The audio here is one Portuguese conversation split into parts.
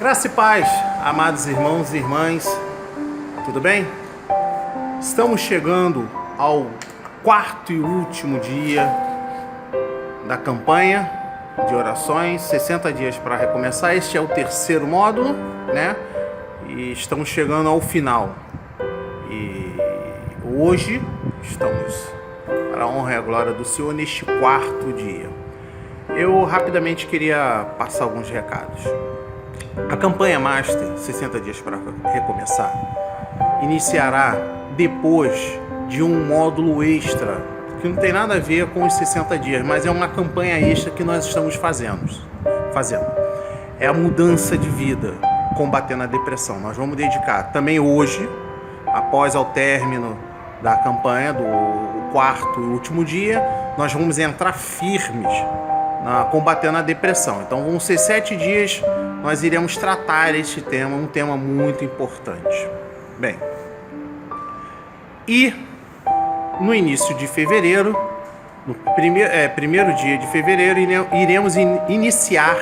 Graça e paz, amados irmãos e irmãs, tudo bem? Estamos chegando ao quarto e último dia da campanha de orações, 60 dias para recomeçar. Este é o terceiro módulo, né? E estamos chegando ao final. E hoje estamos, para a honra e a glória do Senhor, neste quarto dia. Eu rapidamente queria passar alguns recados. A campanha Master 60 dias para recomeçar iniciará depois de um módulo extra que não tem nada a ver com os 60 dias, mas é uma campanha extra que nós estamos fazendo. É a mudança de vida, combatendo a depressão. Nós vamos dedicar também hoje, após ao término da campanha do quarto e último dia, nós vamos entrar firmes combatendo a depressão. Então vão ser 7 dias, nós iremos tratar este tema, um tema muito importante. Bem, e no início de fevereiro, no primeiro dia de fevereiro, iremos iniciar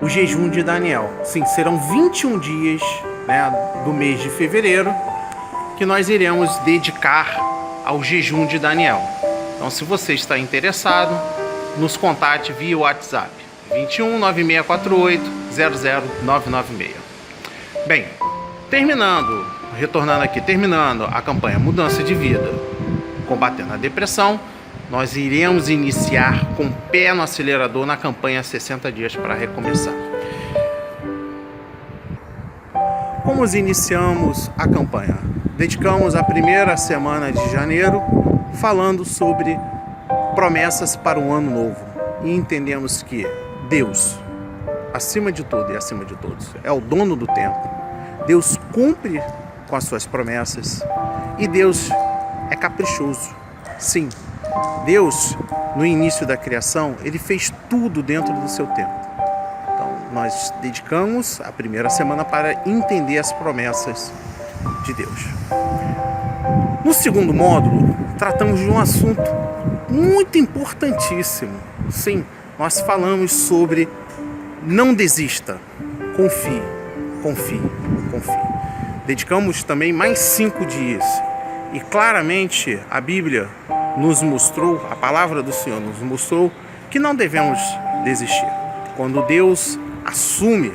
o jejum de Daniel. Sim, serão 21 dias, né, do mês de fevereiro que nós iremos dedicar ao jejum de Daniel. Então, se você está interessado, nos contate via WhatsApp 21 9648 00996. Bem, terminando a campanha Mudança de Vida, combatendo a depressão, nós iremos iniciar com o pé no acelerador na campanha 60 dias para recomeçar. Como iniciamos a campanha? Dedicamos a primeira semana de janeiro falando sobre promessas para o ano novo, e entendemos que Deus, acima de tudo e acima de todos, é o dono do tempo. Deus cumpre com as suas promessas e Deus é caprichoso. Sim, Deus, no início da criação, ele fez tudo dentro do seu tempo. Então, nós dedicamos a primeira semana para entender as promessas de Deus. No segundo módulo, tratamos de um assunto muito importantíssimo. Sim, nós falamos sobre não desista, confie. Dedicamos também mais 5 dias. E claramente a Bíblia nos mostrou, a palavra do Senhor nos mostrou que não devemos desistir. Quando Deus assume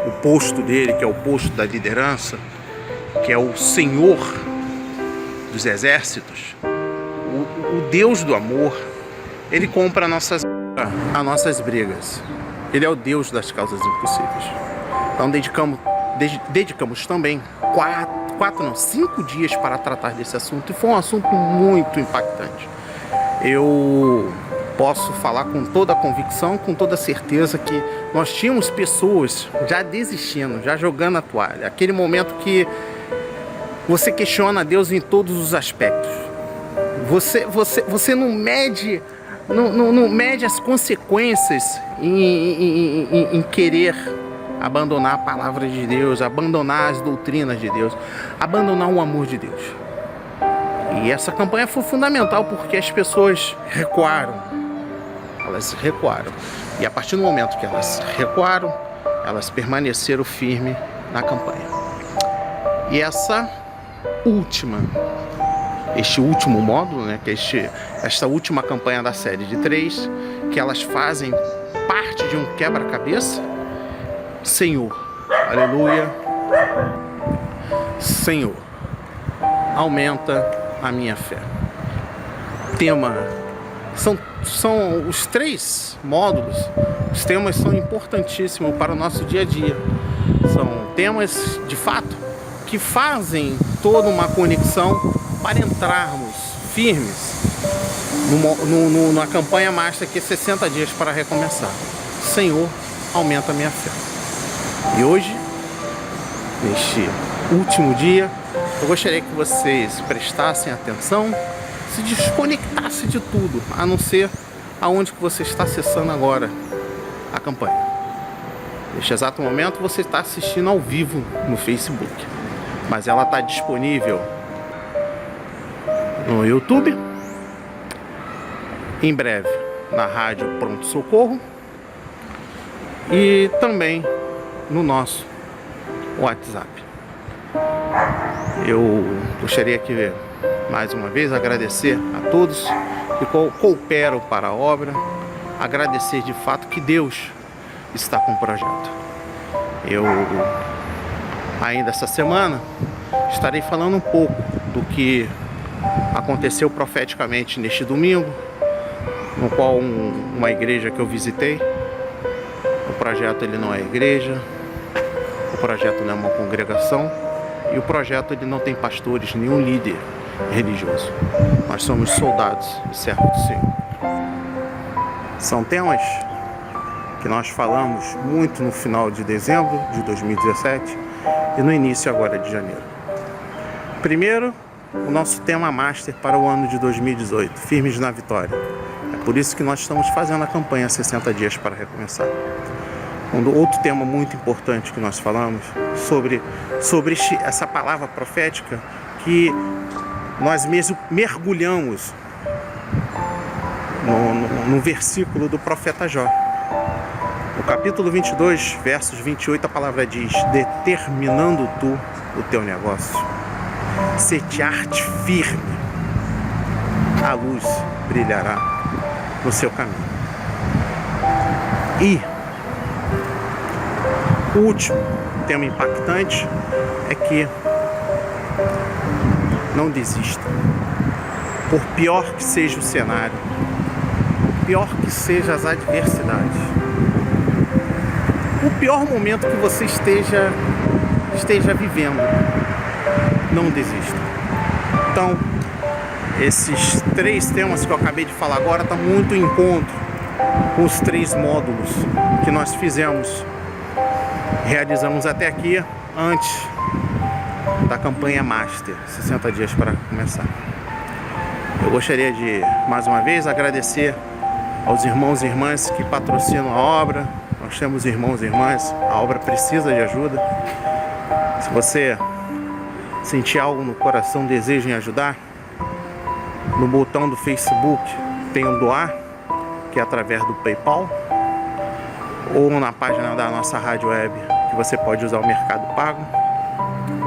o posto dele, que é o posto da liderança, que é o Senhor dos exércitos, o Deus do amor, ele compra as nossas brigas. Ele é o Deus das causas impossíveis. Então dedicamos também 5 dias para tratar desse assunto, e foi um assunto muito impactante. Eu posso falar com toda a convicção, com toda a certeza, que nós tínhamos pessoas já desistindo, já jogando a toalha. Aquele momento que você questiona Deus em todos os aspectos. Você não mede as consequências em querer abandonar a palavra de Deus, abandonar as doutrinas de Deus, abandonar o amor de Deus. E essa campanha foi fundamental porque as pessoas recuaram. Elas recuaram. E a partir do momento que elas recuaram, elas permaneceram firmes na campanha. E este último módulo, né, que é esta última campanha da série de 3, que elas fazem parte de um quebra-cabeça. Senhor, aleluia, Senhor, aumenta a minha fé. São os 3 módulos. Os temas são importantíssimos para o nosso dia a dia. São temas, de fato, que fazem toda uma conexão para entrarmos firmes na campanha Master, que é 60 dias para recomeçar. Senhor, aumenta a minha fé. E hoje, neste último dia, eu gostaria que vocês prestassem atenção, se desconectassem de tudo, a não ser aonde que você está acessando agora a campanha. Neste exato momento você está assistindo ao vivo no Facebook, mas ela está disponível no YouTube, em breve na Rádio Pronto Socorro, e também no nosso WhatsApp. Eu gostaria que, mais uma vez, agradecer a todos que cooperam para a obra, agradecer de fato que Deus está com o projeto. Eu, ainda essa semana, estarei falando um pouco do que aconteceu profeticamente neste domingo, no qual uma igreja que eu visitei. O projeto ele não é igreja, o projeto não é uma congregação e o projeto ele não tem pastores, nenhum líder religioso. Nós somos soldados e servos do Senhor. São temas que nós falamos muito no final de dezembro de 2017 e no início agora de janeiro. Primeiro, o nosso tema master para o ano de 2018, Firmes na Vitória. É por isso que nós estamos fazendo a campanha 60 dias para recomeçar. Outro tema muito importante que nós falamos sobre essa palavra profética que nós mesmo mergulhamos no versículo do profeta Jó. No capítulo 22, versos 28, a palavra diz: determinando tu o teu negócio, sete-arte firme, a luz brilhará no seu caminho. E o último tema impactante é que não desista. Por pior que seja o cenário, por pior que sejam as adversidades, o pior momento que você esteja vivendo, não desista. Então, esses 3 temas que eu acabei de falar agora estão muito em encontro com os 3 módulos que nós realizamos até aqui, antes da campanha Master, 60 dias para começar. Eu gostaria de, mais uma vez, agradecer aos irmãos e irmãs que patrocinam a obra. Nós temos irmãos e irmãs, a obra precisa de ajuda. Se você sentir algo no coração, deseja em ajudar, no botão do Facebook tem o doar, que é através do PayPal, ou na página da nossa rádio web, que você pode usar o Mercado Pago,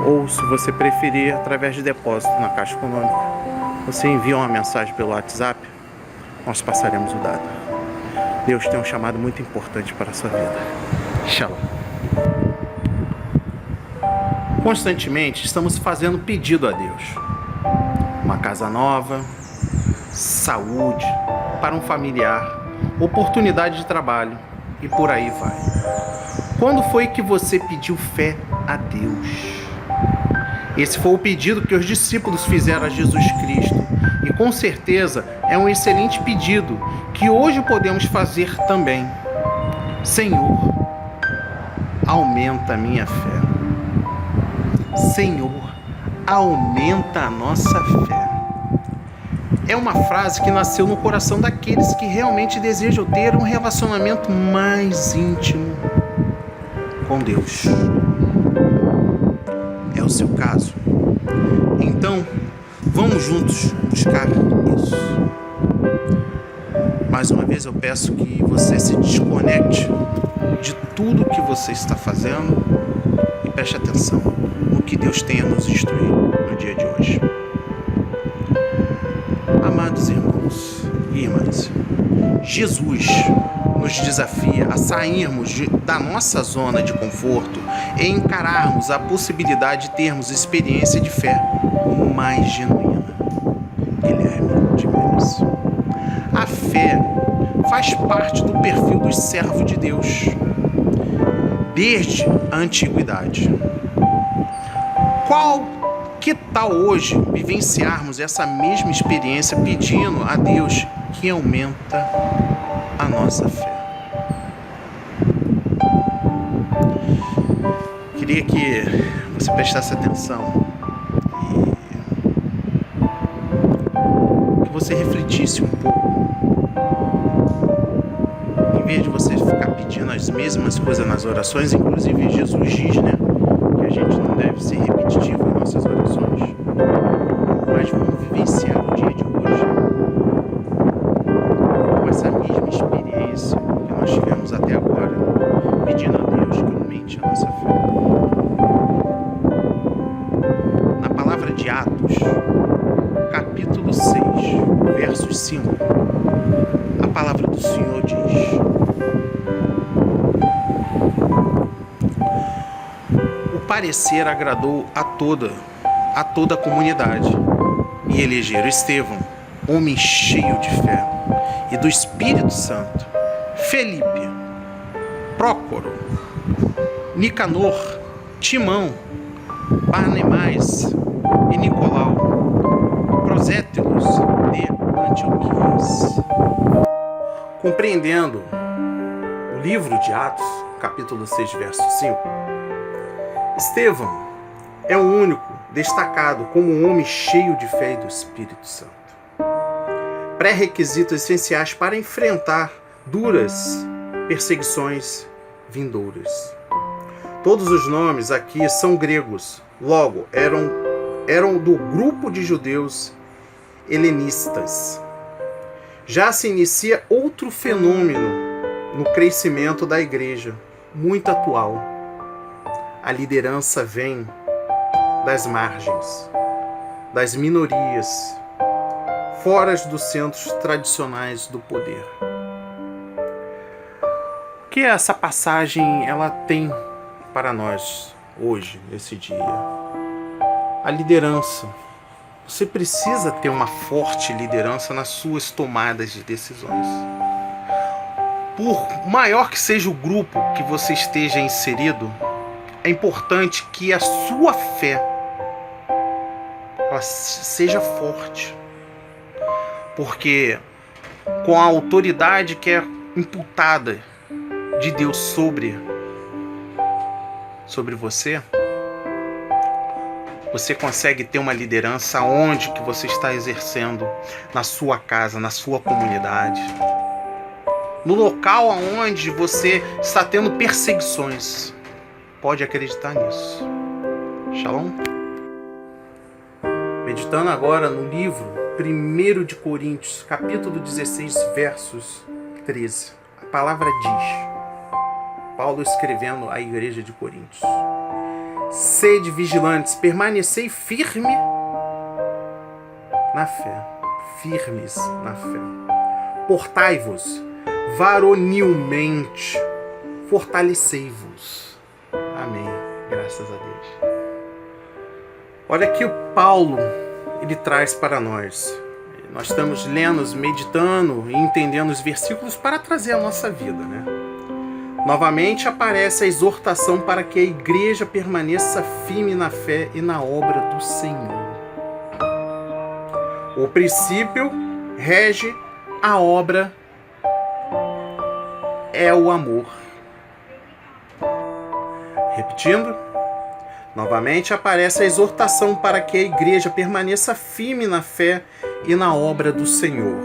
ou, se você preferir, através de depósito na Caixa Econômica. Você envia uma mensagem pelo WhatsApp, nós passaremos o dado. Deus tem um chamado muito importante para a sua vida. Shalom. Constantemente estamos fazendo pedido a Deus. Uma casa nova, saúde para um familiar, oportunidade de trabalho e por aí vai. Quando foi que você pediu fé a Deus? Esse foi o pedido que os discípulos fizeram a Jesus Cristo. E com certeza é um excelente pedido que hoje podemos fazer também. Senhor, aumenta a minha fé. Senhor, aumenta a nossa fé. É uma frase que nasceu no coração daqueles que realmente desejam ter um relacionamento mais íntimo com Deus. É o seu caso? Então, vamos juntos buscar isso. Mais uma vez eu peço que você se desconecte de tudo que você está fazendo e preste atenção no que Deus tem a nos instruir no dia de hoje. Amados irmãos e irmãs, Jesus nos desafia a sairmos da nossa zona de conforto e encararmos a possibilidade de termos experiência de fé mais genuína. Guilherme de Menes. A fé faz parte do perfil dos servos de Deus desde a antiguidade. Que tal hoje vivenciarmos essa mesma experiência pedindo a Deus que aumenta a nossa fé? Queria que você prestasse atenção e que você refletisse um pouco. Em vez de você ficar pedindo as mesmas coisas nas orações, inclusive Jesus diz, né, que a gente não deve ser repetitivo em nossas orações, mas vamos vivenciar o dia de hoje com essa mesma experiência que nós tivemos até agora, pedindo a Deus que aumente a nossa versos 5, a palavra do Senhor diz: o parecer agradou a toda a comunidade, e elegeram Estevão, homem cheio de fé e do Espírito Santo, Felipe, Prócoro, Nicanor, Timão, Barnemais e Nicolau, Prosételos de Antioquias. Compreendendo o livro de Atos, capítulo 6, verso 5, Estevão é o único destacado como um homem cheio de fé e do Espírito Santo. Pré-requisitos essenciais para enfrentar duras perseguições vindouras. Todos os nomes aqui são gregos, logo eram do grupo de judeus helenistas. Já se inicia outro fenômeno no crescimento da igreja, muito atual. A liderança vem das margens, das minorias, fora dos centros tradicionais do poder. O que essa passagem ela tem para nós hoje, nesse dia? A liderança. Você precisa ter uma forte liderança nas suas tomadas de decisões. Por maior que seja o grupo que você esteja inserido, é importante que a sua fé ela seja forte. Porque com a autoridade que é imputada de Deus sobre você, você consegue ter uma liderança onde que você está exercendo, na sua casa, na sua comunidade, no local onde você está tendo perseguições. Pode acreditar nisso. Shalom? Meditando agora no livro 1 de Coríntios, capítulo 16, versos 13. A palavra diz, Paulo escrevendo à igreja de Coríntios: sede vigilantes, permanecei firme na fé. Firmes na fé. Portai-vos varonilmente, fortalecei-vos. Amém. Graças a Deus. Olha aqui o Paulo, ele traz para nós. Nós estamos lendo, meditando e entendendo os versículos para trazer a nossa vida, né? Novamente aparece a exortação para que a igreja permaneça firme na fé e na obra do Senhor. O princípio rege a obra é o amor. Repetindo, novamente aparece a exortação para que a igreja permaneça firme na fé e na obra do Senhor.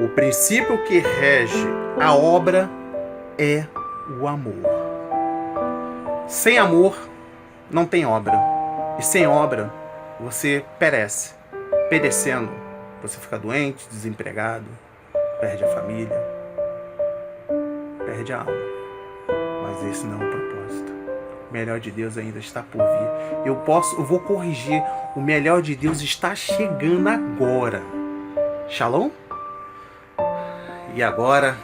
O princípio que rege a obra é o amor. Sem amor não tem obra. E sem obra você perece. Perecendo, você fica doente, desempregado, perde a família, perde a alma. Mas esse não é o propósito. O melhor de Deus ainda está por vir. Eu vou corrigir. O melhor de Deus está chegando agora. Shalom? E agora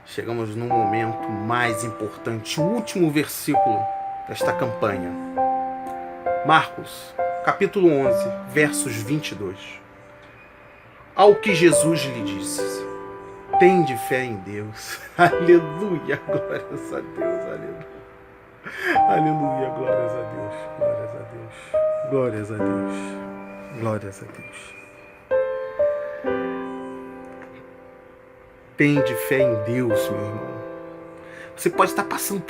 chegamos no momento mais importante, o último versículo desta campanha. Marcos, capítulo 11, versos 22. Ao que Jesus lhe disse: tende fé em Deus. Aleluia, glórias a Deus, aleluia. Aleluia, glórias a Deus, glórias a Deus, glórias a Deus, glórias a Deus. Tende fé em Deus, meu irmão. Você pode estar passando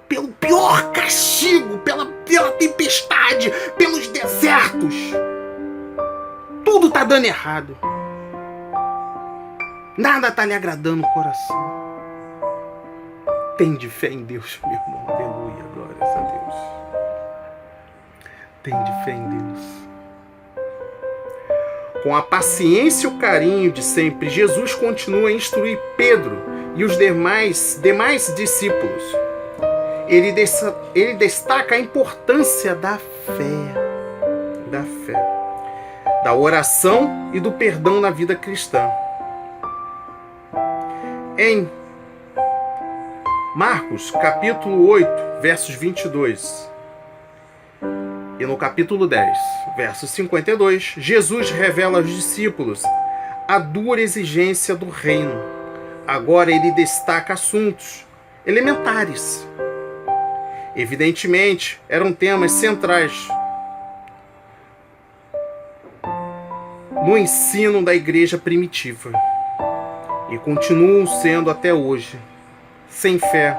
pelo pior castigo, pela tempestade, pelos desertos. Tudo está dando errado. Nada está lhe agradando o coração. Tende fé em Deus, meu irmão. Aleluia, glórias a Deus. Tende fé em Deus. Com a paciência e o carinho de sempre, Jesus continua a instruir Pedro e os demais discípulos. Ele destaca a importância da fé. da oração e do perdão na vida cristã. Em Marcos, capítulo 8, versos 22, e no capítulo 10, verso 52, Jesus revela aos discípulos a dura exigência do reino. Agora ele destaca assuntos elementares. Evidentemente, eram temas centrais no ensino da igreja primitiva e continuam sendo até hoje. Sem fé,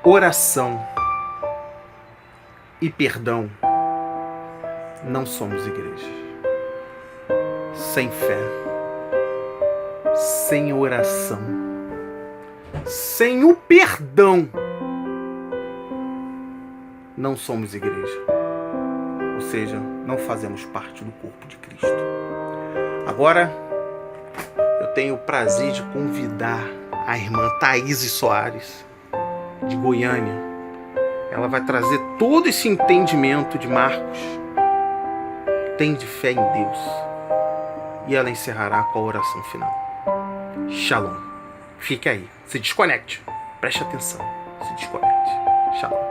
oração e perdão, não somos igreja. Sem fé, sem oração, sem o perdão, não somos igreja. Ou seja, não fazemos parte do corpo de Cristo. Agora, eu tenho o prazer de convidar a irmã Thaís Soares, de Goiânia. Ela vai trazer todo esse entendimento de Marcos. Tende fé em Deus. E ela encerrará com a oração final. Shalom. Fique aí. Se desconecte. Preste atenção. Se desconecte. Shalom.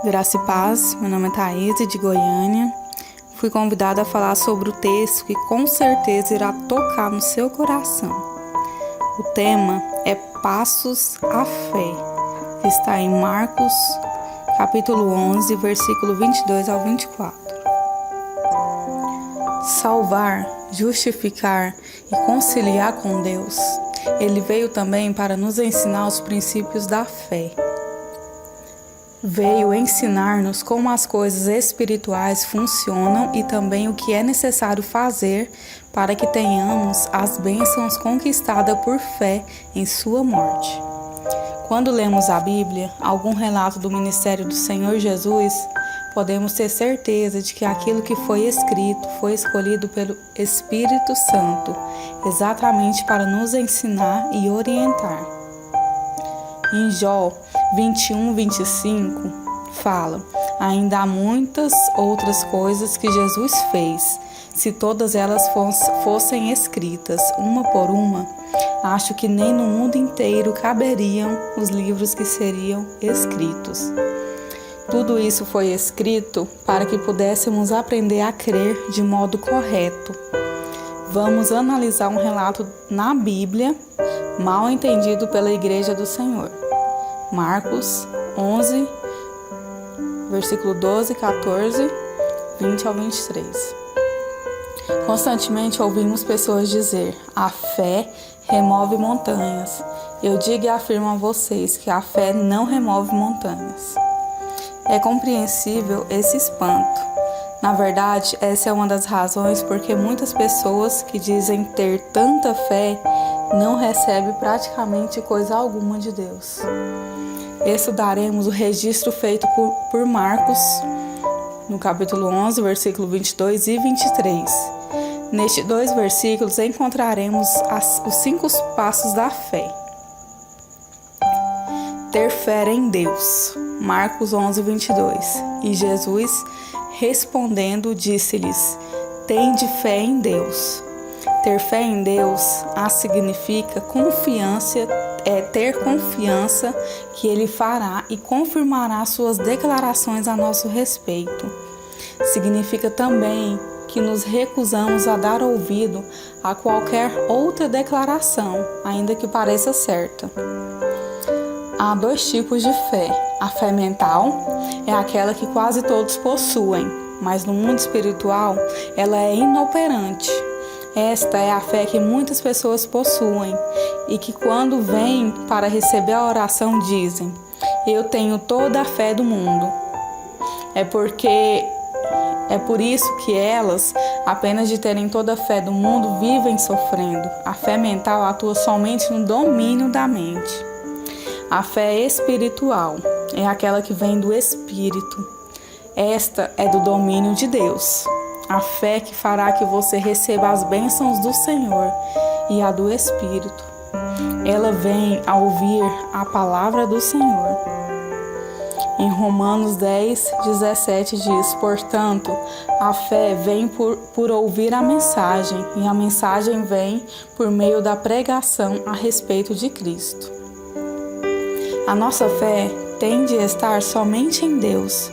Graça e paz, meu nome é Thaís, de Goiânia. Fui convidada a falar sobre o texto que com certeza irá tocar no seu coração. O tema é Passos à Fé, que está em Marcos, capítulo 11, versículo 22 ao 24. Salvar, justificar e conciliar com Deus. Ele veio também para nos ensinar os princípios da fé. Veio ensinar-nos como as coisas espirituais funcionam e também o que é necessário fazer para que tenhamos as bênçãos conquistadas por fé em sua morte. Quando lemos a Bíblia, algum relato do ministério do Senhor Jesus, podemos ter certeza de que aquilo que foi escrito foi escolhido pelo Espírito Santo, exatamente para nos ensinar e orientar. Em Jó 21, 25, fala: ainda há muitas outras coisas que Jesus fez. Se todas elas fossem escritas, uma por uma, acho que nem no mundo inteiro caberiam os livros que seriam escritos. Tudo isso foi escrito para que pudéssemos aprender a crer de modo correto. Vamos analisar um relato na Bíblia, mal entendido pela Igreja do Senhor. Marcos 11, versículo 12, 14, 20 ao 23. Constantemente ouvimos pessoas dizer: a fé remove montanhas. Eu digo e afirmo a vocês que a fé não remove montanhas. É compreensível esse espanto. Na verdade, essa é uma das razões porque muitas pessoas que dizem ter tanta fé não recebem praticamente coisa alguma de Deus. Estudaremos o registro feito por Marcos, no capítulo 11, versículo 22 e 23. Nestes dois versículos encontraremos os 5 passos da fé. Ter fé em Deus. Marcos 11, 22. E Jesus, respondendo, disse-lhes: tende fé em Deus. Ter fé em Deus significa confiança, ter confiança que Ele fará e confirmará suas declarações a nosso respeito. Significa também que nos recusamos a dar ouvido a qualquer outra declaração, ainda que pareça certa. Há 2 tipos de fé. A fé mental é aquela que quase todos possuem, mas no mundo espiritual ela é inoperante. Esta é a fé que muitas pessoas possuem e que quando vêm para receber a oração dizem: eu tenho toda a fé do mundo. É por isso que elas, apenas de terem toda a fé do mundo, vivem sofrendo. A fé mental atua somente no domínio da mente. A fé espiritual é aquela que vem do Espírito. Esta é do domínio de Deus. A fé que fará que você receba as bênçãos do Senhor e a do Espírito. Ela vem a ouvir a palavra do Senhor. Em Romanos 10:17 diz: portanto, a fé vem por ouvir a mensagem, e a mensagem vem por meio da pregação a respeito de Cristo. A nossa fé tem de estar somente em Deus.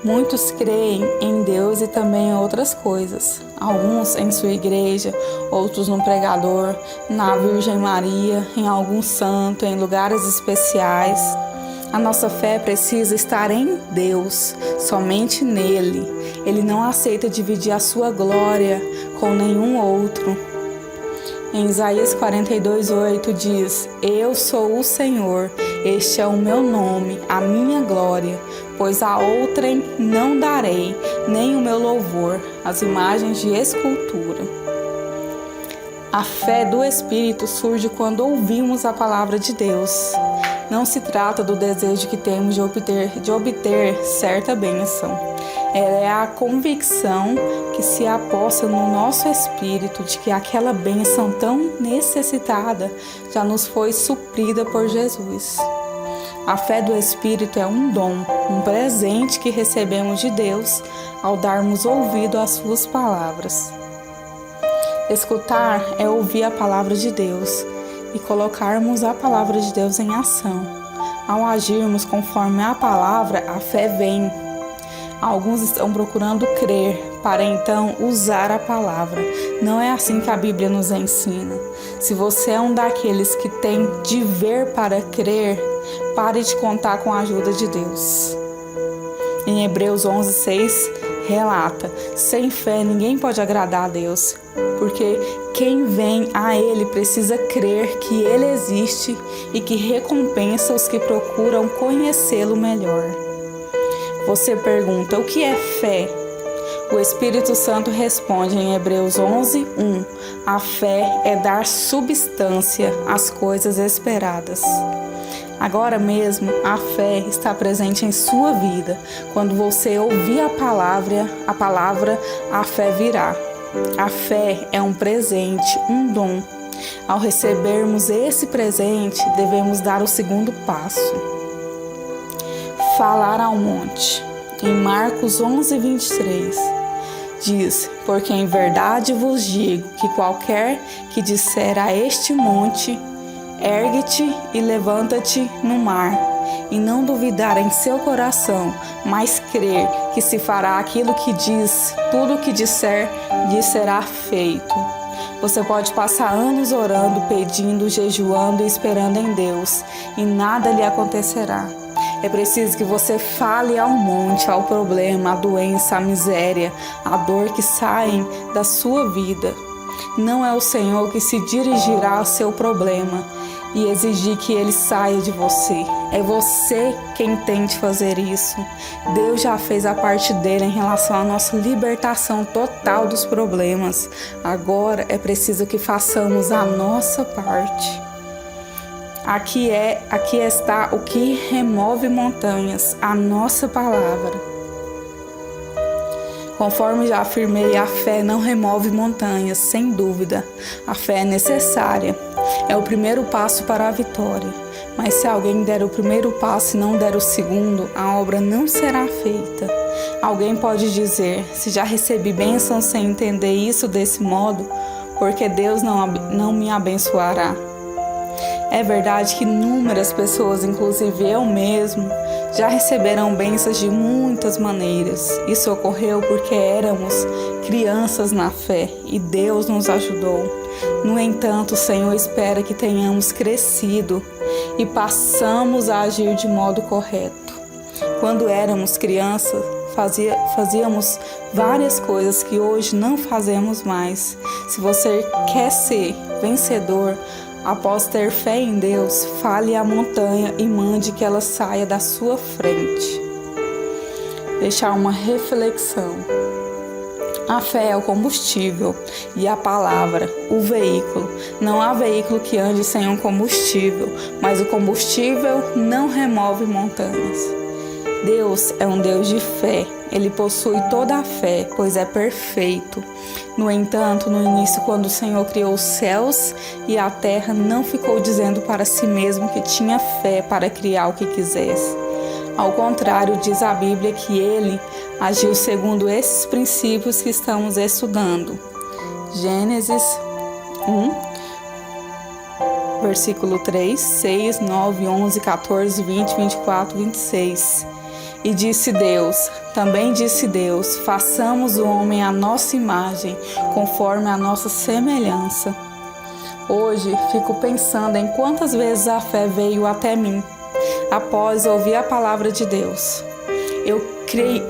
Muitos creem em Deus e também em outras coisas. Alguns em sua igreja, outros no pregador, na Virgem Maria, em algum santo, em lugares especiais. A nossa fé precisa estar em Deus, somente nele. Ele não aceita dividir a sua glória com nenhum outro. Em Isaías 42:8 diz: eu sou o Senhor, este é o meu nome, a minha glória, pois a outrem não darei, nem o meu louvor, as imagens de escultura. A fé do Espírito surge quando ouvimos a palavra de Deus. Não se trata do desejo que temos de obter certa bênção. Ela é a convicção que se aposta no nosso espírito de que aquela bênção tão necessitada já nos foi suprida por Jesus. A fé do Espírito é um dom, um presente que recebemos de Deus ao darmos ouvido às suas palavras. Escutar é ouvir a palavra de Deus e colocarmos a palavra de Deus em ação. Ao agirmos conforme a palavra, a fé vem. Alguns estão procurando crer para então usar a palavra. Não é assim que a Bíblia nos ensina. Se você é um daqueles que tem de ver para crer, pare de contar com a ajuda de Deus. Em Hebreus 11:6 relata: sem fé ninguém pode agradar a Deus, porque quem vem a Ele precisa crer que Ele existe e que recompensa os que procuram conhecê-lo melhor. Você pergunta: o que é fé? O Espírito Santo responde em Hebreus 11:1: a fé é dar substância às coisas esperadas. Agora mesmo, a fé está presente em sua vida. Quando você ouvir a palavra, a fé virá. A fé é um presente, um dom. Ao recebermos esse presente, devemos dar o segundo passo. Falar ao monte. Em Marcos 11:23, diz: porque em verdade vos digo que qualquer que disser a este monte, ergue-te e levanta-te no mar, e não duvidar em seu coração, mas crer que se fará aquilo que diz, tudo o que disser, lhe será feito. Você pode passar anos orando, pedindo, jejuando e esperando em Deus, e nada lhe acontecerá. É preciso que você fale ao monte, ao problema, à doença, à miséria, à dor que saem da sua vida. Não é o Senhor que se dirigirá ao seu problema e exigir que ele saia de você. É você quem tem de fazer isso. Deus já fez a parte dele em relação à nossa libertação total dos problemas. Agora é preciso que façamos a nossa parte. Aqui está o que remove montanhas, a nossa palavra. Conforme já afirmei, a fé não remove montanhas, sem dúvida. A fé é necessária. É o primeiro passo para a vitória. Mas se alguém der o primeiro passo e não der o segundo, a obra não será feita. Alguém pode dizer: se já recebi bênção sem entender isso desse modo, porque Deus não me abençoará. É verdade que inúmeras pessoas, inclusive eu mesmo, já receberam bênçãos de muitas maneiras. Isso ocorreu porque éramos crianças na fé e Deus nos ajudou. No entanto, o Senhor espera que tenhamos crescido e passamos a agir de modo correto. Quando éramos crianças, fazíamos várias coisas que hoje não fazemos mais. Se você quer ser vencedor, após ter fé em Deus, fale à montanha e mande que ela saia da sua frente. Deixar uma reflexão. A fé é o combustível e a palavra, o veículo. Não há veículo que ande sem um combustível, mas o combustível não remove montanhas. Deus é um Deus de fé, ele possui toda a fé, pois é perfeito. No entanto, no início, quando o Senhor criou os céus e a terra, não ficou dizendo para si mesmo que tinha fé para criar o que quisesse. Ao contrário, diz a Bíblia que ele agiu segundo esses princípios que estamos estudando. Gênesis 1, versículo 3, 6, 9, 11, 14, 20, 24, 26. E disse Deus, também disse Deus, façamos o homem à nossa imagem, conforme a nossa semelhança. Hoje fico pensando em quantas vezes a fé veio até mim, após ouvir a palavra de Deus. Eu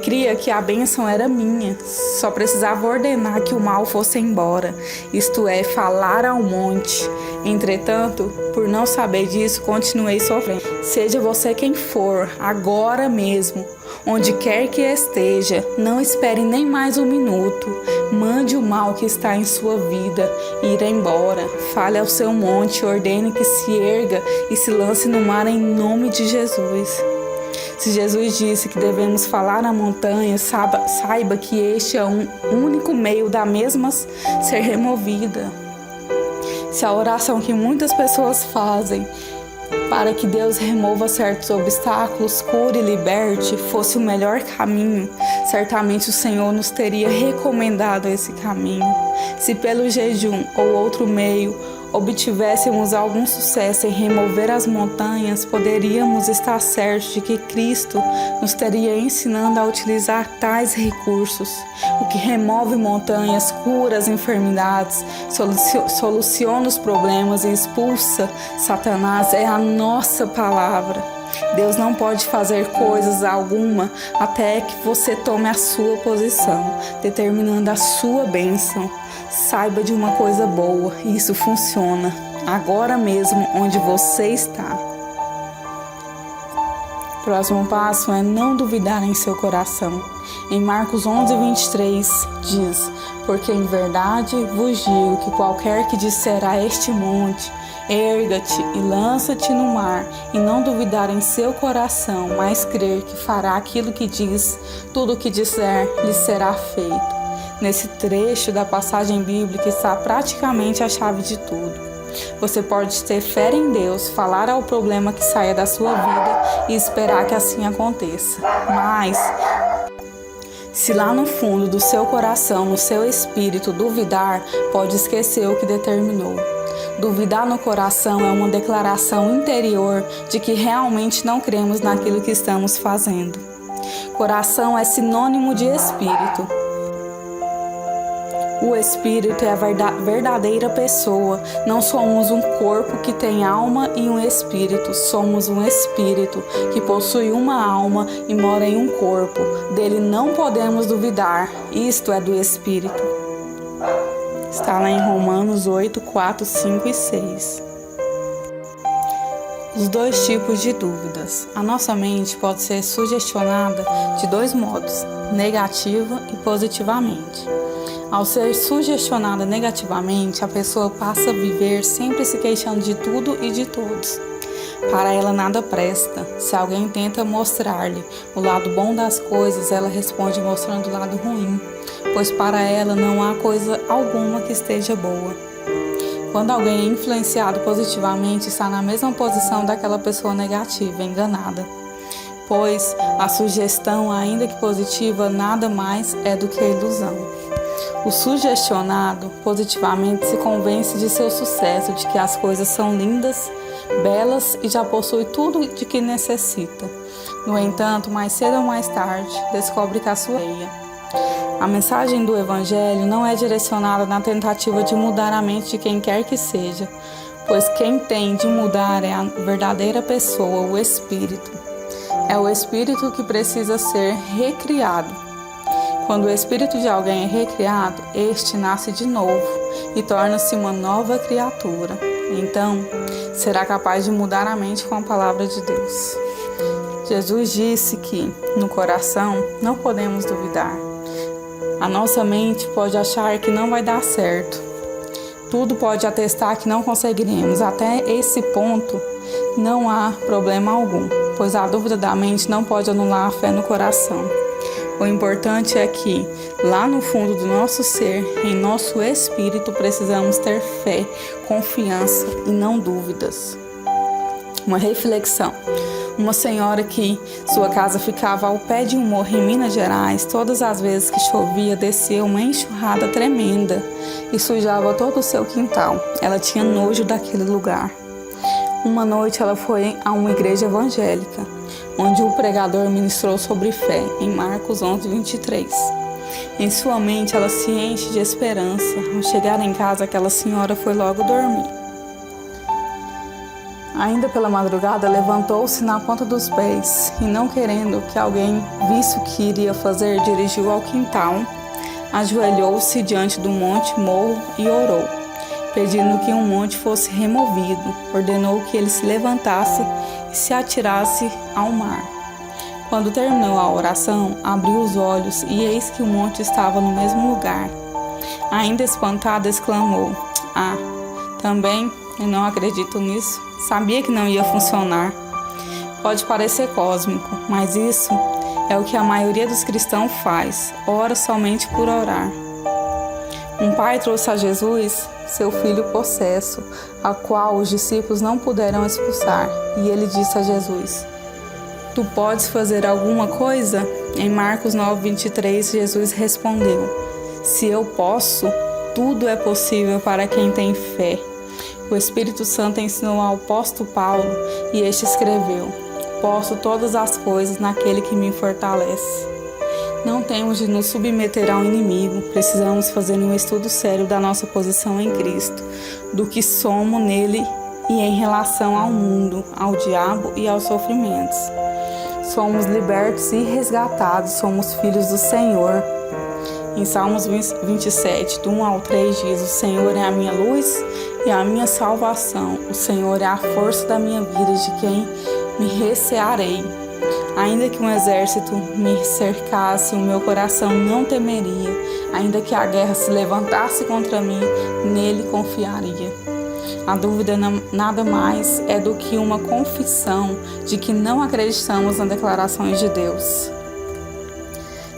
cria que a bênção era minha, só precisava ordenar que o mal fosse embora, isto é, falar ao monte. Entretanto, por não saber disso, continuei sofrendo. Seja você quem for, agora mesmo, onde quer que esteja, não espere nem mais um minuto. Mande o mal que está em sua vida ir embora. Fale ao seu monte, ordene que se erga e se lance no mar em nome de Jesus. Se Jesus disse que devemos falar à montanha, saiba que este é um único meio da mesma ser removida. Se a oração que muitas pessoas fazem para que Deus remova certos obstáculos, cure e liberte, fosse o melhor caminho, certamente o Senhor nos teria recomendado esse caminho. Se pelo jejum ou outro meio obtivéssemos algum sucesso em remover as montanhas, poderíamos estar certos de que Cristo nos teria ensinando a utilizar tais recursos. O que remove montanhas, cura as enfermidades, soluciona os problemas e expulsa Satanás é a nossa palavra. Deus não pode fazer coisas alguma até que você tome a sua posição, determinando a sua bênção. Saiba de uma coisa boa, isso funciona agora mesmo onde você está. Próximo passo é não duvidar em seu coração. Em Marcos 11:23 diz: porque em verdade vos digo que qualquer que disser a este monte, erga-te e lança-te no mar, e não duvidar em seu coração, mas crer que fará aquilo que diz, tudo o que disser lhe será feito. Nesse trecho da passagem bíblica está praticamente a chave de tudo. Você pode ter fé em Deus, falar ao problema que saia da sua vida e esperar que assim aconteça. Mas, se lá no fundo do seu coração, no seu espírito, duvidar, pode esquecer o que determinou. Duvidar no coração é uma declaração interior de que realmente não cremos naquilo que estamos fazendo. Coração é sinônimo de espírito. O espírito é a verdadeira pessoa. Não somos um corpo que tem alma e um espírito. Somos um espírito que possui uma alma e mora em um corpo. Dele não podemos duvidar. Isto é do espírito. Está lá em Romanos 8, 4, 5 e 6. Os dois tipos de dúvidas. A nossa mente pode ser sugestionada de dois modos, negativa e positivamente. Ao ser sugestionada negativamente, a pessoa passa a viver sempre se queixando de tudo e de todos. Para ela nada presta. Se alguém tenta mostrar-lhe o lado bom das coisas, ela responde mostrando o lado ruim, pois para ela não há coisa alguma que esteja boa. Quando alguém é influenciado positivamente, está na mesma posição daquela pessoa negativa, enganada. Pois a sugestão, ainda que positiva, nada mais é do que a ilusão. O sugestionado positivamente se convence de seu sucesso, de que as coisas são lindas, belas e já possui tudo de que necessita. No entanto, mais cedo ou mais tarde, descobre que a sua ideia. A mensagem do Evangelho não é direcionada na tentativa de mudar a mente de quem quer que seja, pois quem tem de mudar é a verdadeira pessoa, o Espírito. É o Espírito que precisa ser recriado. Quando o espírito de alguém é recriado, este nasce de novo e torna-se uma nova criatura. Então, será capaz de mudar a mente com a palavra de Deus. Jesus disse que, no coração, não podemos duvidar. A nossa mente pode achar que não vai dar certo. Tudo pode atestar que não conseguiremos. Até esse ponto, não há problema algum, pois a dúvida da mente não pode anular a fé no coração. O importante é que, lá no fundo do nosso ser, em nosso espírito, precisamos ter fé, confiança e não dúvidas. Uma reflexão. Uma senhora que sua casa ficava ao pé de um morro em Minas Gerais, todas as vezes que chovia, descia uma enxurrada tremenda e sujava todo o seu quintal. Ela tinha nojo daquele lugar. Uma noite ela foi a uma igreja evangélica, onde o pregador ministrou sobre fé, em Marcos 11:23. Em sua mente ela se enche de esperança. Ao chegar em casa, aquela senhora foi logo dormir. Ainda pela madrugada, levantou-se na ponta dos pés e, não querendo que alguém visse o que iria fazer, dirigiu ao quintal, ajoelhou-se diante do morro e orou, pedindo que um monte fosse removido. Ordenou que ele se levantasse e se atirasse ao mar. Quando terminou a oração, abriu os olhos e eis que o monte estava no mesmo lugar. Ainda espantada, exclamou: "Ah, também eu não acredito nisso. Sabia que não ia funcionar." Pode parecer cósmico, mas isso é o que a maioria dos cristãos faz, ora somente por orar. Um pai trouxe a Jesus seu filho possesso, a qual os discípulos não puderam expulsar, e ele disse a Jesus: "Tu podes fazer alguma coisa?" Em Marcos 9:23, Jesus respondeu: "Se eu posso, tudo é possível para quem tem fé." O Espírito Santo ensinou ao apóstolo Paulo e este escreveu: "Posso todas as coisas naquele que me fortalece." Não temos de nos submeter ao inimigo, precisamos fazer um estudo sério da nossa posição em Cristo, do que somos nele e em relação ao mundo, ao diabo e aos sofrimentos. Somos libertos e resgatados, somos filhos do Senhor. Em Salmos 27, do 1 ao 3 diz: "O Senhor é a minha luz e a minha salvação. O Senhor é a força da minha vida, de quem me recearei. Ainda que um exército me cercasse, o meu coração não temeria. Ainda que a guerra se levantasse contra mim, nele confiaria." A dúvida nada mais é do que uma confissão de que não acreditamos nas declarações de Deus.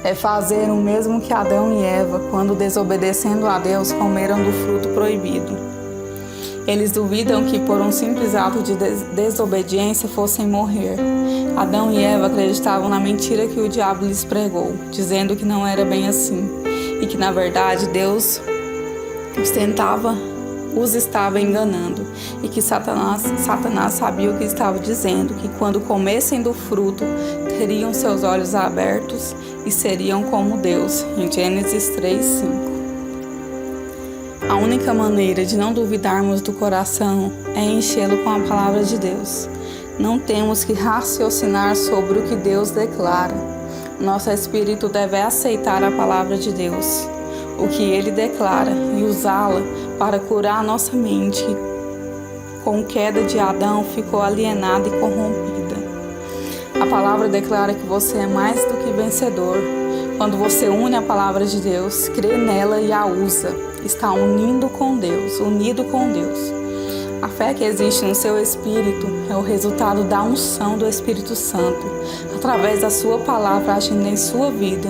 É fazer o mesmo que Adão e Eva, quando desobedecendo a Deus, comeram do fruto proibido. Eles duvidam que por um simples ato de desobediência fossem morrer. Adão e Eva acreditavam na mentira que o diabo lhes pregou, dizendo que não era bem assim, e que na verdade Deus os estava enganando, e que Satanás sabia o que estava dizendo, que quando comessem do fruto, teriam seus olhos abertos e seriam como Deus, em Gênesis 3:5. A única maneira de não duvidarmos do coração é enchê-lo com a palavra de Deus. Não temos que raciocinar sobre o que Deus declara. Nosso espírito deve aceitar a palavra de Deus, o que Ele declara, e usá-la para curar a nossa mente, que com queda de Adão ficou alienada e corrompida. A palavra declara que você é mais do que vencedor. Quando você une a palavra de Deus, crê nela e a usa, está unido com Deus. A fé que existe no seu espírito é o resultado da unção do Espírito Santo, através da sua palavra agindo em sua vida.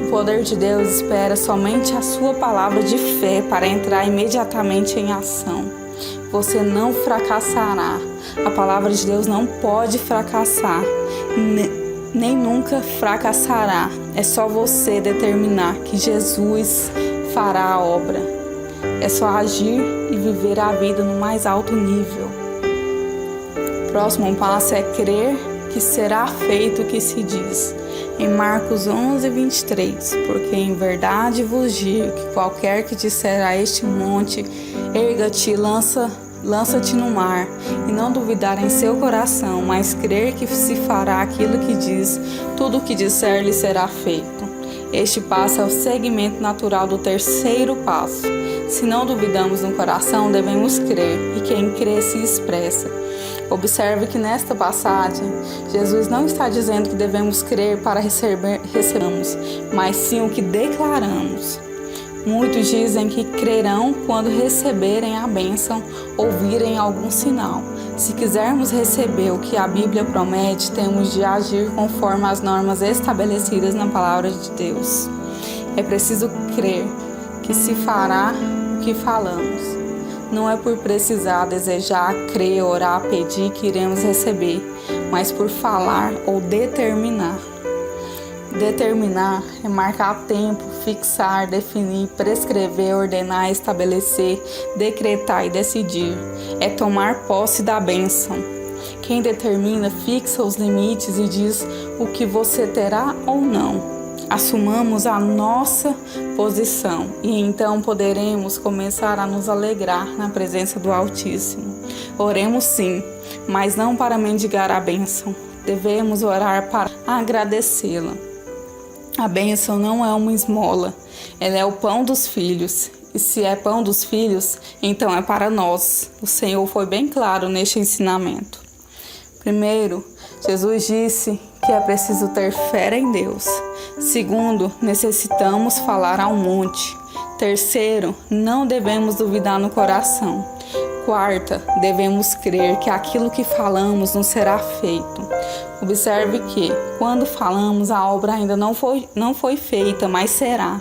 O poder de Deus espera somente a sua palavra de fé para entrar imediatamente em ação. Você não fracassará. A palavra de Deus não pode fracassar, nem nunca fracassará. É só você determinar que Jesus fará a obra. É só agir e viver a vida no mais alto nível. O próximo passo é crer que será feito o que se diz. Em Marcos 11:23, porque em verdade vos digo que qualquer que disser a este monte, erga-te, lança-te no mar, e não duvidar em seu coração, mas crer que se fará aquilo que diz, tudo o que disser lhe será feito. Este passo é o segmento natural do terceiro passo. Se não duvidamos no coração, devemos crer, e quem crê se expressa. Observe que nesta passagem, Jesus não está dizendo que devemos crer para recebermos, mas sim o que declaramos. Muitos dizem que crerão quando receberem a bênção ou virem algum sinal. Se quisermos receber o que a Bíblia promete, temos de agir conforme as normas estabelecidas na palavra de Deus. É preciso crer que se fará o que falamos. Não é por precisar, desejar, crer, orar, pedir que iremos receber, mas por falar ou determinar. Determinar é marcar tempo, fixar, definir, prescrever, ordenar, estabelecer, decretar e decidir. É tomar posse da bênção. Quem determina, fixa os limites e diz o que você terá ou não. Assumamos a nossa posição e então poderemos começar a nos alegrar na presença do Altíssimo. Oremos sim, mas não para mendigar a bênção. Devemos orar para agradecê-la. A bênção não é uma esmola, ela é o pão dos filhos. E se é pão dos filhos, então é para nós. O Senhor foi bem claro neste ensinamento. Primeiro, Jesus disse que é preciso ter fé em Deus. Segundo, necessitamos falar ao monte. Terceiro, não devemos duvidar no coração. Quarta, devemos crer que aquilo que falamos nos será feito. Observe que, quando falamos, a obra ainda não foi feita, mas será.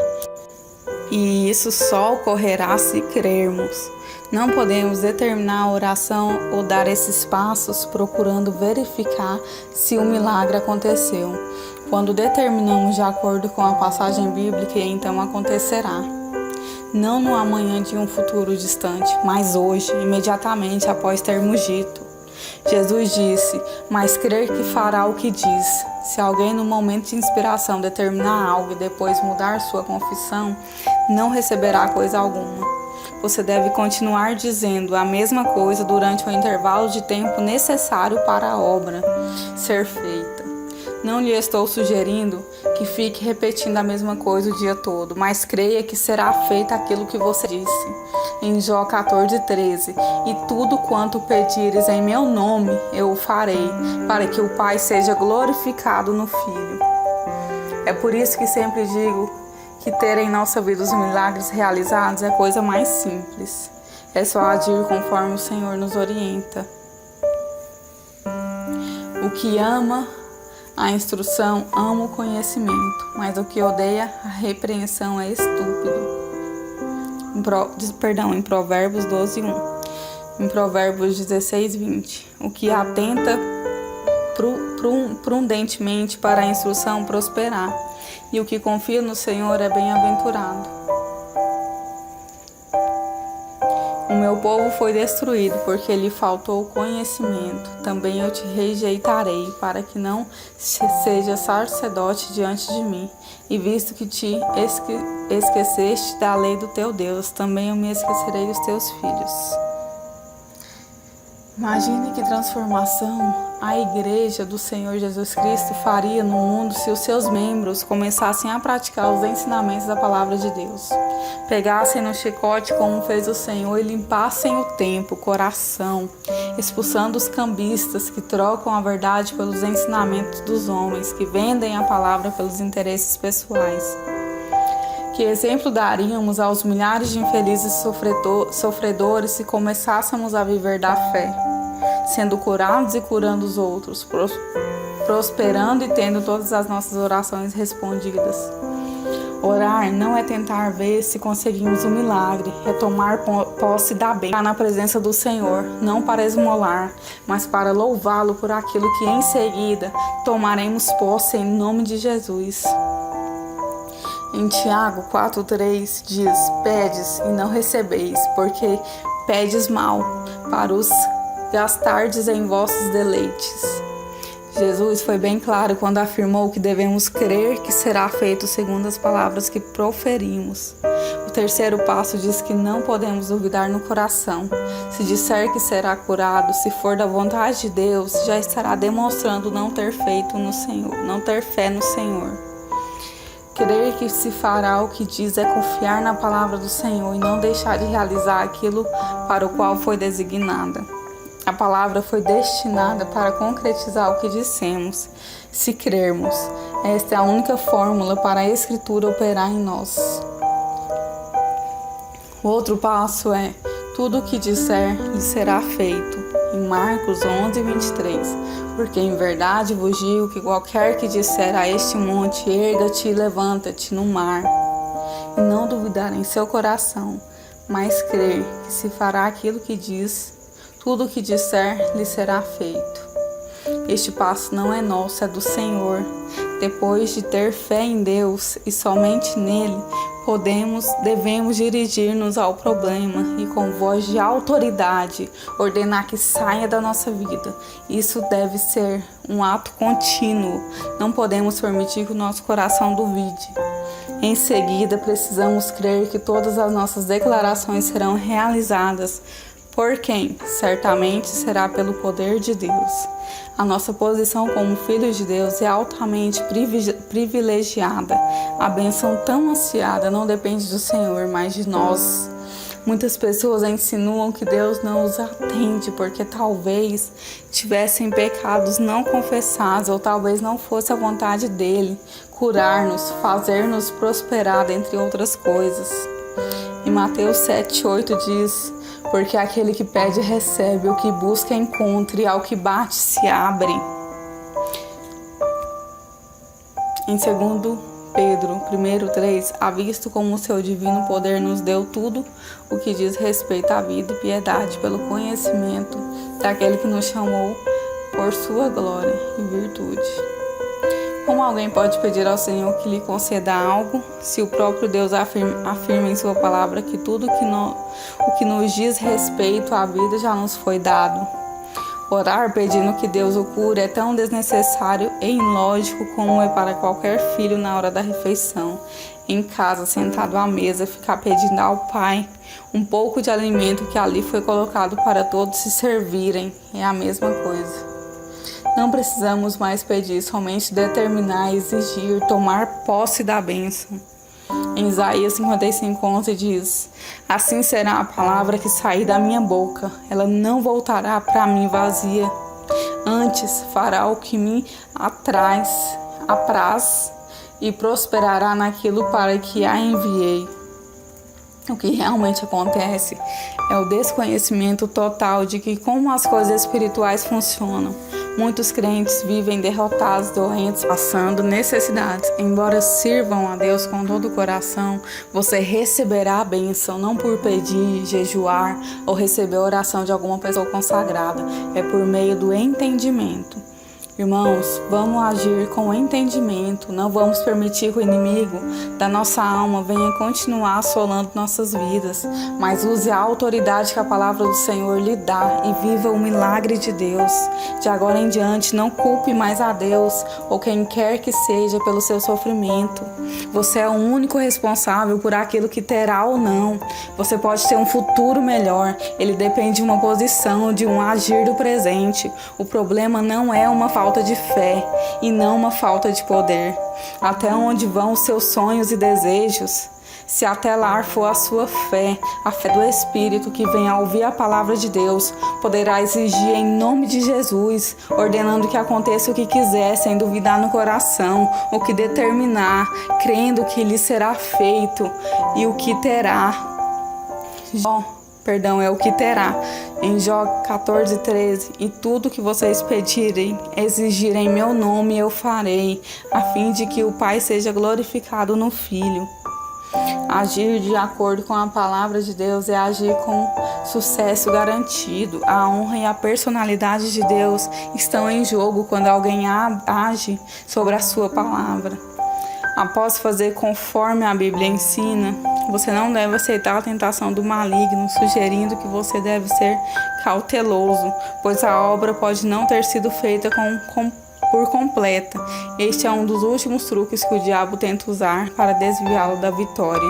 E isso só ocorrerá se crermos. Não podemos determinar a oração ou dar esses passos procurando verificar se o milagre aconteceu. Quando determinamos de acordo com a passagem bíblica, então acontecerá. Não no amanhã de um futuro distante, mas hoje, imediatamente após termos dito. Jesus disse, mas crer que fará o que diz. Se alguém no momento de inspiração determinar algo e depois mudar sua confissão, não receberá coisa alguma. Você deve continuar dizendo a mesma coisa durante o intervalo de tempo necessário para a obra ser feita. Não lhe estou sugerindo que fique repetindo a mesma coisa o dia todo, mas creia que será feito aquilo que você disse. Em Jó 14:13, e tudo quanto pedires em meu nome, eu o farei, para que o Pai seja glorificado no Filho. É por isso que sempre digo que ter em nossa vida os milagres realizados é a coisa mais simples. É só agir conforme o Senhor nos orienta. O que ama a instrução ama o conhecimento, mas o que odeia a repreensão é estúpido. Em Provérbios 12:1. Em Provérbios 16:20. O que atenta prudentemente para a instrução prosperar, e o que confia no Senhor é bem-aventurado. O meu povo foi destruído, porque lhe faltou conhecimento. Também eu te rejeitarei, para que não seja sacerdote diante de mim. E visto que te esqueceste da lei do teu Deus, também eu me esquecerei dos teus filhos. Imagine que transformação a Igreja do Senhor Jesus Cristo faria no mundo se os seus membros começassem a praticar os ensinamentos da palavra de Deus. Pegassem no chicote como fez o Senhor e limpassem o tempo, o coração, expulsando os cambistas que trocam a verdade pelos ensinamentos dos homens, que vendem a palavra pelos interesses pessoais. Que exemplo daríamos aos milhares de infelizes sofredores se começássemos a viver da fé, sendo curados e curando os outros, prosperando e tendo todas as nossas orações respondidas. Orar não é tentar ver se conseguimos um milagre, é tomar posse da bênção na presença do Senhor, não para esmolar, mas para louvá-lo por aquilo que em seguida tomaremos posse em nome de Jesus. Em Tiago 4:3 diz, pedes e não recebeis, porque pedes mal, para os gastardes em vossos deleites. Jesus foi bem claro quando afirmou que devemos crer que será feito segundo as palavras que proferimos. O terceiro passo diz que não podemos duvidar no coração. Se disser que será curado, se for da vontade de Deus, já estará demonstrando não ter feito no Senhor, não ter fé no Senhor. Crer que se fará o que diz é confiar na palavra do Senhor e não deixar de realizar aquilo para o qual foi designada. A palavra foi destinada para concretizar o que dissemos. Se crermos, esta é a única fórmula para a Escritura operar em nós. O outro passo é: tudo o que disser lhe será feito. Em Marcos 11:23. Porque em verdade vos digo que qualquer que disser a este monte, erga-te e levanta-te no mar, e não duvidar em seu coração, mas crer que se fará aquilo que diz, tudo o que disser lhe será feito. Este passo não é nosso, é do Senhor. Depois de ter fé em Deus e somente nele, devemos dirigir-nos ao problema e com voz de autoridade ordenar que saia da nossa vida. Isso deve ser um ato contínuo. Não podemos permitir que o nosso coração duvide. Em seguida, precisamos crer que todas as nossas declarações serão realizadas. Por quem? Certamente será pelo poder de Deus. A nossa posição como filhos de Deus é altamente privilegiada. A bênção tão ansiada não depende do Senhor, mas de nós. Muitas pessoas insinuam que Deus não os atende porque talvez tivessem pecados não confessados ou talvez não fosse a vontade dele curar-nos, fazer-nos prosperar, entre outras coisas. Em Mateus 7:8 diz: porque aquele que pede recebe, o que busca encontra, e ao que bate se abre. Em 2 Pedro 1:3, visto como o seu divino poder nos deu tudo o que diz respeito à vida e piedade, pelo conhecimento daquele que nos chamou por sua glória e virtude. Como alguém pode pedir ao Senhor que lhe conceda algo, se o próprio Deus afirma em sua palavra que tudo o que nos diz respeito à vida já nos foi dado? Orar pedindo que Deus o cure é tão desnecessário e ilógico como é para qualquer filho na hora da refeição, em casa, sentado à mesa, ficar pedindo ao Pai um pouco de alimento que ali foi colocado para todos se servirem. É a mesma coisa. Não precisamos mais pedir, somente determinar, exigir, tomar posse da bênção. Em Isaías 55:11 diz: assim será a palavra que sair da minha boca, ela não voltará para mim vazia, antes fará o que me apraz e prosperará naquilo para que a enviei. O que realmente acontece é o desconhecimento total de como as coisas espirituais funcionam. Muitos crentes vivem derrotados, doentes, passando necessidades. Embora sirvam a Deus com todo o coração, você receberá a bênção não por pedir, jejuar ou receber a oração de alguma pessoa consagrada. É por meio do entendimento. Irmãos, vamos agir com entendimento, não vamos permitir que o inimigo da nossa alma venha continuar assolando nossas vidas, mas use a autoridade que a palavra do Senhor lhe dá e viva o milagre de Deus. De agora em diante, não culpe mais a Deus ou quem quer que seja pelo seu sofrimento. Você é o único responsável por aquilo que terá ou não. Você pode ter um futuro melhor, ele depende de uma posição, de um agir do presente. O problema não é uma falta de fé e não uma falta de poder. Até onde vão os seus sonhos e desejos? Se até lá for a sua fé, a fé do Espírito que vem a ouvir a palavra de Deus, poderá exigir em nome de Jesus, ordenando que aconteça o que quiser, sem duvidar no coração, o que determinar, crendo que lhe será feito e o que terá. É o que terá. Em Jó 14:13, e tudo que vocês pedirem, exigirem em meu nome, eu farei, a fim de que o Pai seja glorificado no Filho. Agir de acordo com a palavra de Deus é agir com sucesso garantido. A honra e a personalidade de Deus estão em jogo quando alguém age sobre a sua palavra. Após fazer conforme a Bíblia ensina, você não deve aceitar a tentação do maligno, sugerindo que você deve ser cauteloso, pois a obra pode não ter sido feita por completa. Este é um dos últimos truques que o diabo tenta usar para desviá-lo da vitória.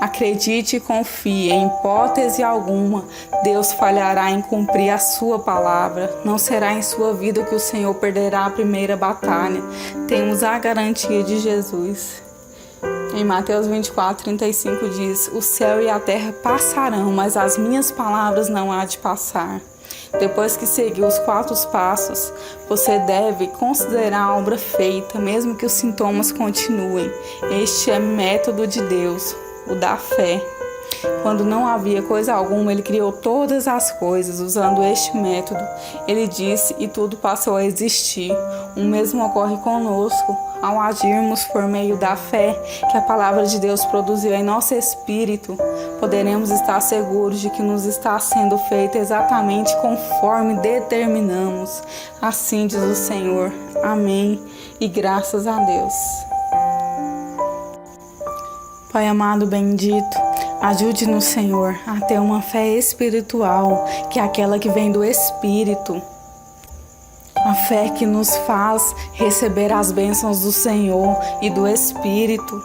Acredite e confie, em hipótese alguma, Deus falhará em cumprir a sua palavra. Não será em sua vida que o Senhor perderá a primeira batalha. Temos a garantia de Jesus. Em Mateus 24:35 diz: o céu e a terra passarão, mas as minhas palavras não há de passar. Depois que seguir os 4 passos, você deve considerar a obra feita, mesmo que os sintomas continuem. Este é método de Deus, o da fé. Quando não havia coisa alguma, ele criou todas as coisas usando este método. Ele disse e tudo passou a existir. O mesmo ocorre conosco ao agirmos por meio da fé que a palavra de Deus produziu em nosso espírito. Poderemos estar seguros de que nos está sendo feito exatamente conforme determinamos. Assim diz o Senhor. Amém. E graças a Deus. Pai amado, bendito, ajude-nos, Senhor, a ter uma fé espiritual, que é aquela que vem do Espírito. A fé que nos faz receber as bênçãos do Senhor e do Espírito.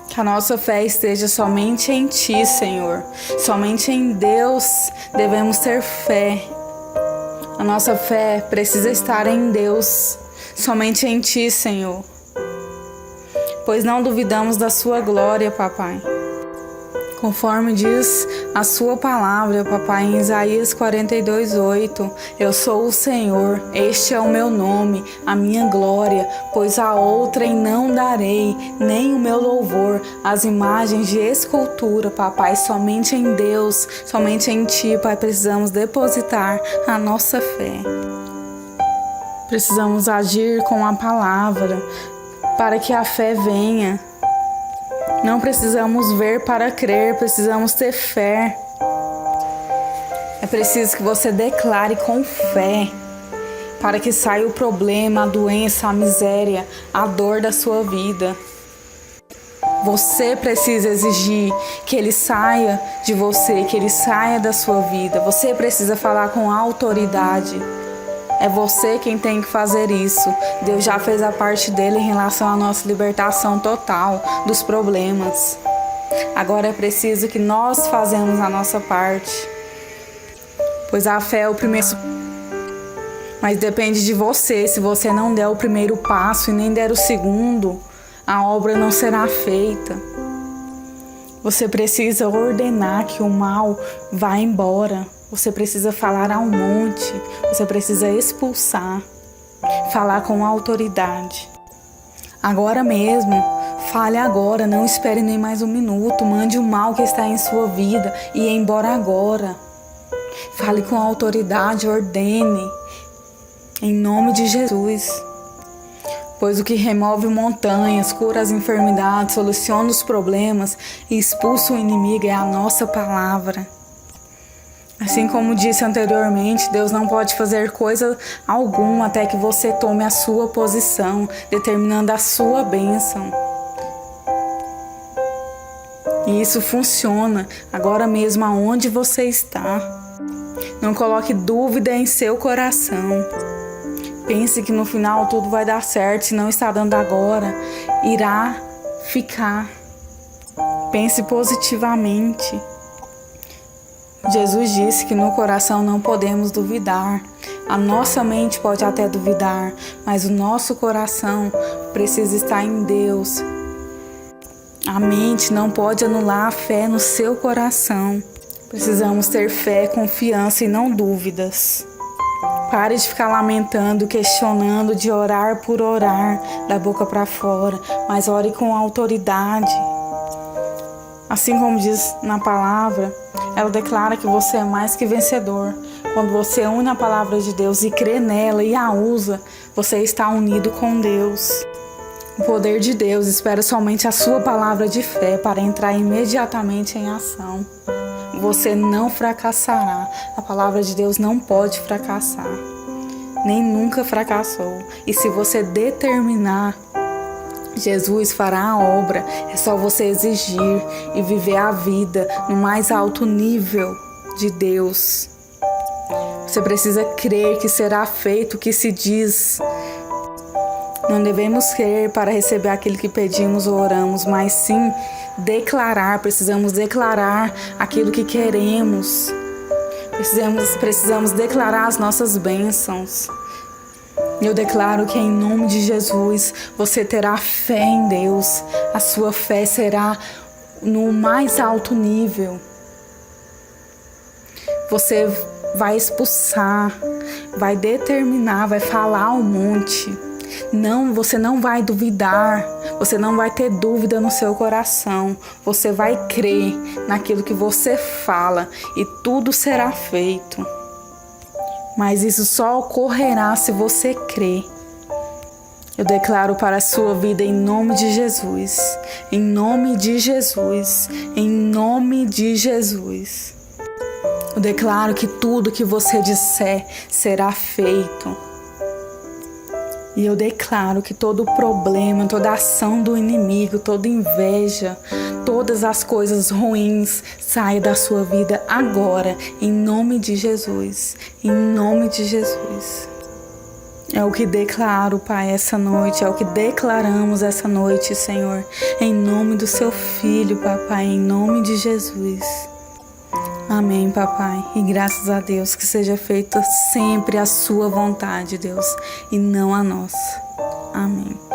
Que a nossa fé esteja somente em Ti, Senhor. Somente em Deus devemos ter fé. A nossa fé precisa estar em Deus. Somente em Ti, Senhor. Pois não duvidamos da Sua glória, Papai. Conforme diz a Sua palavra, Papai, em Isaías 42:8, eu sou o Senhor, este é o meu nome, a minha glória, pois a outrem não darei, nem o meu louvor, as imagens de escultura, Papai, somente em Deus, somente em Ti, Pai, precisamos depositar a nossa fé. Precisamos agir com a palavra, para que a fé venha. Não precisamos ver para crer, precisamos ter fé. É preciso que você declare com fé, para que saia o problema, a doença, a miséria, a dor da sua vida. Você precisa exigir que ele saia de você, que ele saia da sua vida. Você precisa falar com autoridade. É você quem tem que fazer isso. Deus já fez a parte dele em relação à nossa libertação total dos problemas. Agora é preciso que nós façamos a nossa parte. Pois a fé é o primeiro. Mas depende de você. Se você não der o primeiro passo e nem der o segundo, a obra não será feita. Você precisa ordenar que o mal vá embora. Você precisa falar ao monte, você precisa expulsar, falar com autoridade. Agora mesmo, fale agora, não espere nem mais um minuto, mande o mal que está em sua vida e ir embora agora. Fale com autoridade, ordene, em nome de Jesus. Pois o que remove montanhas, cura as enfermidades, soluciona os problemas e expulsa o inimigo é a nossa palavra. Assim como disse anteriormente, Deus não pode fazer coisa alguma até que você tome a sua posição, determinando a sua bênção. E isso funciona agora mesmo aonde você está. Não coloque dúvida em seu coração. Pense que no final tudo vai dar certo, se não está dando agora, irá ficar. Pense positivamente. Jesus disse que no coração não podemos duvidar. A nossa mente pode até duvidar, mas o nosso coração precisa estar em Deus. A mente não pode anular a fé no seu coração. Precisamos ter fé, confiança e não dúvidas. Pare de ficar lamentando, questionando, de orar por orar, da boca para fora, mas ore com autoridade. Assim como diz na palavra, ela declara que você é mais que vencedor. Quando você une a palavra de Deus e crê nela e a usa, você está unido com Deus. O poder de Deus espera somente a sua palavra de fé para entrar imediatamente em ação. Você não fracassará. A palavra de Deus não pode fracassar. Nem nunca fracassou. E se você determinar, Jesus fará a obra. É só você exigir e viver a vida no mais alto nível de Deus. Você precisa crer que será feito o que se diz. Não devemos crer para receber aquilo que pedimos ou oramos, mas sim declarar. Precisamos declarar aquilo que queremos. Precisamos declarar as nossas bênçãos. Eu declaro que em nome de Jesus você terá fé em Deus. A sua fé será no mais alto nível. Você vai expulsar, vai determinar, vai falar ao monte. Não, você não vai duvidar. Você não vai ter dúvida no seu coração. Você vai crer naquilo que você fala e tudo será feito. Mas isso só ocorrerá se você crer. Eu declaro para a sua vida em nome de Jesus. Em nome de Jesus. Em nome de Jesus. Eu declaro que tudo que você disser será feito. E eu declaro que todo problema, toda ação do inimigo, toda inveja, todas as coisas ruins saia da sua vida agora, em nome de Jesus. Em nome de Jesus. É o que declaro, Pai, essa noite, é o que declaramos essa noite, Senhor, em nome do seu Filho, Papai, em nome de Jesus. Amém, Papai, e graças a Deus que seja feita sempre a sua vontade, Deus, e não a nossa. Amém.